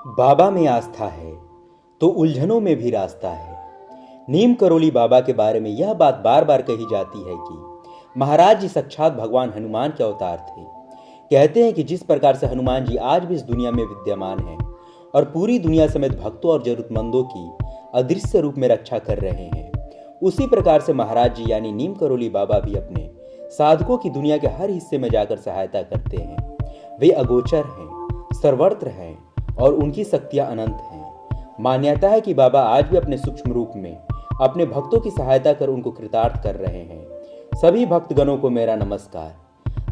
बाबा में आस्था है तो उलझनों में भी रास्ता है। नीम करोली बाबा के बारे में यह बात बार बार कही जाती है कि महाराज जी साक्षात भगवान हनुमान के अवतार थे। कहते हैं कि जिस प्रकार से हनुमान जी आज भी इस दुनिया में विद्यमान हैं और पूरी दुनिया समेत भक्तों और जरूरतमंदों की अदृश्य रूप में रक्षा कर रहे हैं, उसी प्रकार से महाराज जी यानी नीम करोली बाबा भी अपने साधकों की दुनिया के हर हिस्से में जाकर सहायता करते हैं। वे अगोचर हैं, सर्वत्र हैं और उनकी शक्तियां अनंत हैं। मान्यता है कि बाबा आज भी अपने सूक्ष्म रूप में अपने भक्तों की सहायता कर उनको कृतार्थ कर रहे हैं। सभी भक्तगणों को मेरा नमस्कार।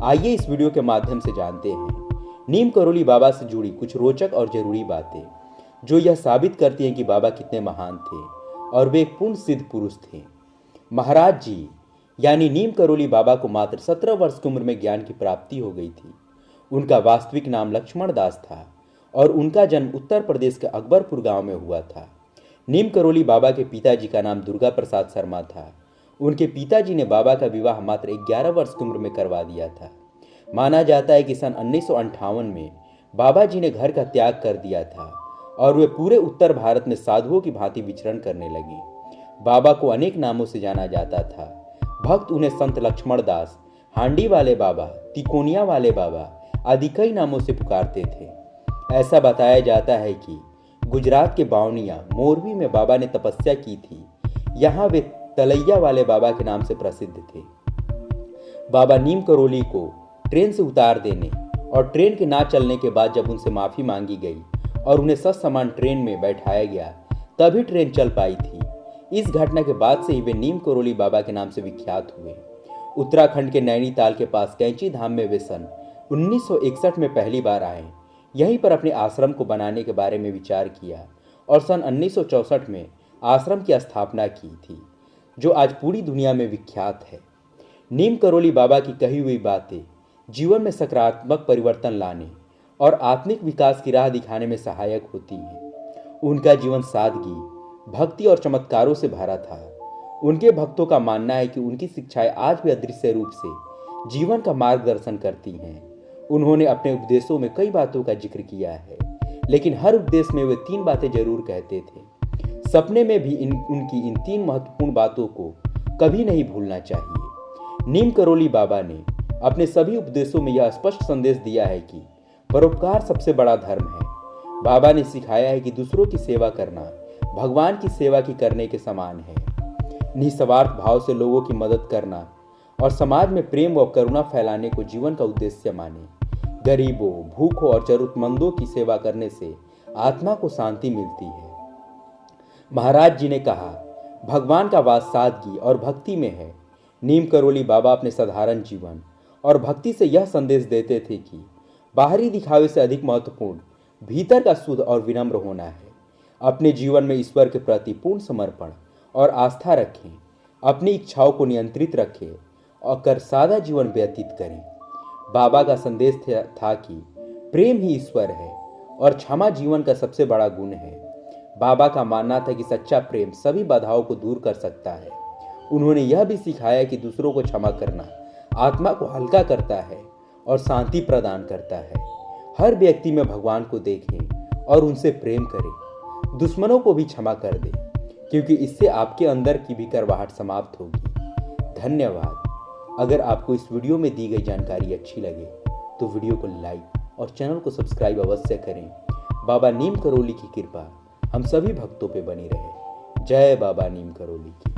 आइए इस वीडियो के माध्यम से जानते हैं नीम करोली बाबा से जुड़ी कुछ रोचक और जरूरी बातें, जो यह साबित करती हैं कि बाबा कितने महान थे और वे एक पूर्ण सिद्ध पुरुष थे। महाराज जी यानी नीम करोली बाबा को मात्र 17 वर्ष की उम्र में ज्ञान की प्राप्ति हो गई थी। उनका वास्तविक नाम लक्ष्मण दास था और उनका जन्म उत्तर प्रदेश के अकबरपुर गांव में हुआ था। नीम करोली बाबा के पिताजी का नाम दुर्गा प्रसाद शर्मा था। उनके पिताजी ने बाबा का विवाह मात्र 11 वर्ष की उम्र में करवा दिया था। माना जाता है कि सन 1958 में बाबा जी ने घर का त्याग कर दिया था और वे पूरे उत्तर भारत में साधुओं की भांति विचरण करने लगे। बाबा को अनेक नामों से जाना जाता था। भक्त उन्हें संत लक्ष्मण दास, हांडी वाले बाबा, तिकोनिया वाले बाबा आदि कई नामों से पुकारते थे। ऐसा बताया जाता है कि गुजरात के बावनिया मोरबी में बाबा ने तपस्या की थी। यहाँ वे तलैया वाले बाबा के नाम से प्रसिद्ध थे। बाबा नीम करोली को ट्रेन से उतार देने और ट्रेन के ना चलने के बाद जब उनसे माफ़ी मांगी गई और उन्हें ससम्मान ट्रेन में बैठाया गया, तभी ट्रेन चल पाई थी। इस घटना के बाद से ही वे नीम करोली बाबा के नाम से विख्यात हुए। उत्तराखंड के नैनीताल के पास कैंची धाम में वे सन 1961 में पहली बार आए। यहीं पर अपने आश्रम को बनाने के बारे में विचार किया और सन 1964 में आश्रम की स्थापना की थी, जो आज पूरी दुनिया में विख्यात है। नीम करोली बाबा की कही हुई बातें जीवन में सकारात्मक परिवर्तन लाने और आत्मिक विकास की राह दिखाने में सहायक होती हैं। उनका जीवन सादगी, भक्ति और चमत्कारों से भरा था। उनके भक्तों का मानना है कि उनकी शिक्षाएं आज भी अदृश्य रूप से जीवन का मार्गदर्शन करती हैं। उन्होंने अपने उपदेशों में कई बातों का जिक्र किया है, लेकिन हर उपदेश में वे 3 बातें जरूर कहते थे। सपने में भी उनकी इन 3 महत्वपूर्ण बातों को कभी नहीं भूलना चाहिए। नीम करोली बाबा ने अपने सभी उपदेशों में यह स्पष्ट संदेश दिया है कि परोपकार सबसे बड़ा धर्म है। बाबा ने सिखाया है कि दूसरों की सेवा करना भगवान की सेवा की करने के समान है। निस्वार्थ भाव से लोगों की मदद करना और समाज में प्रेम व करुणा फैलाने को जीवन का उद्देश्य माने। गरीबों, भूखों और जरूरतमंदों की सेवा करने से आत्मा को शांति मिलती है। महाराज जी ने कहा, भगवान का वास सादगी और भक्ति में है। नीम करोली बाबा अपने साधारण जीवन और भक्ति से यह संदेश देते थे कि बाहरी दिखावे से अधिक महत्वपूर्ण भीतर का शुद्ध और विनम्र होना है। अपने जीवन में ईश्वर के प्रति पूर्ण समर्पण और आस्था रखें, अपनी इच्छाओं को नियंत्रित रखें और कर सादा जीवन व्यतीत करें। बाबा का संदेश था कि प्रेम ही ईश्वर है और क्षमा जीवन का सबसे बड़ा गुण है। बाबा का मानना था कि सच्चा प्रेम सभी बाधाओं को दूर कर सकता है। उन्होंने यह भी सिखाया कि दूसरों को क्षमा करना आत्मा को हल्का करता है और शांति प्रदान करता है। हर व्यक्ति में भगवान को देखें और उनसे प्रेम करें। दुश्मनों को भी क्षमा कर दें, क्योंकि इससे आपके अंदर की भी करवाहट समाप्त होगी। धन्यवाद। अगर आपको इस वीडियो में दी गई जानकारी अच्छी लगे तो वीडियो को लाइक और चैनल को सब्सक्राइब अवश्य करें। बाबा नीम करोली की कृपा हम सभी भक्तों पे बनी रहे। जय बाबा नीम करोली की।